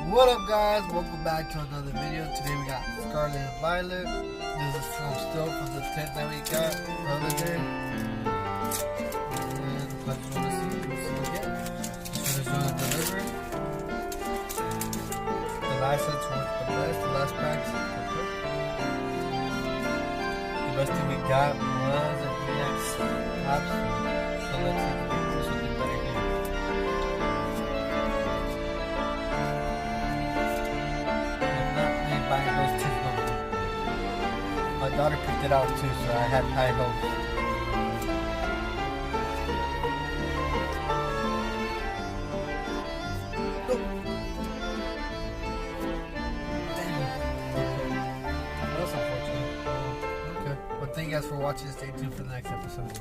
What up, guys? Welcome back to another video. Today we got Scarlet and Violet. This is still from the tent that we got the other day. And if you want to see again. Just finished doing the delivery. The license worked the best. The last packs were quick. The best thing we got was a PX capsule. So let's see if we can do something better here. Buying those two no more. My daughter picked it out too, so I had high hopes. Nope. Damn. Okay. That's unfortunate. Okay. Well, thank you guys for watching. Stay tuned for the next episode.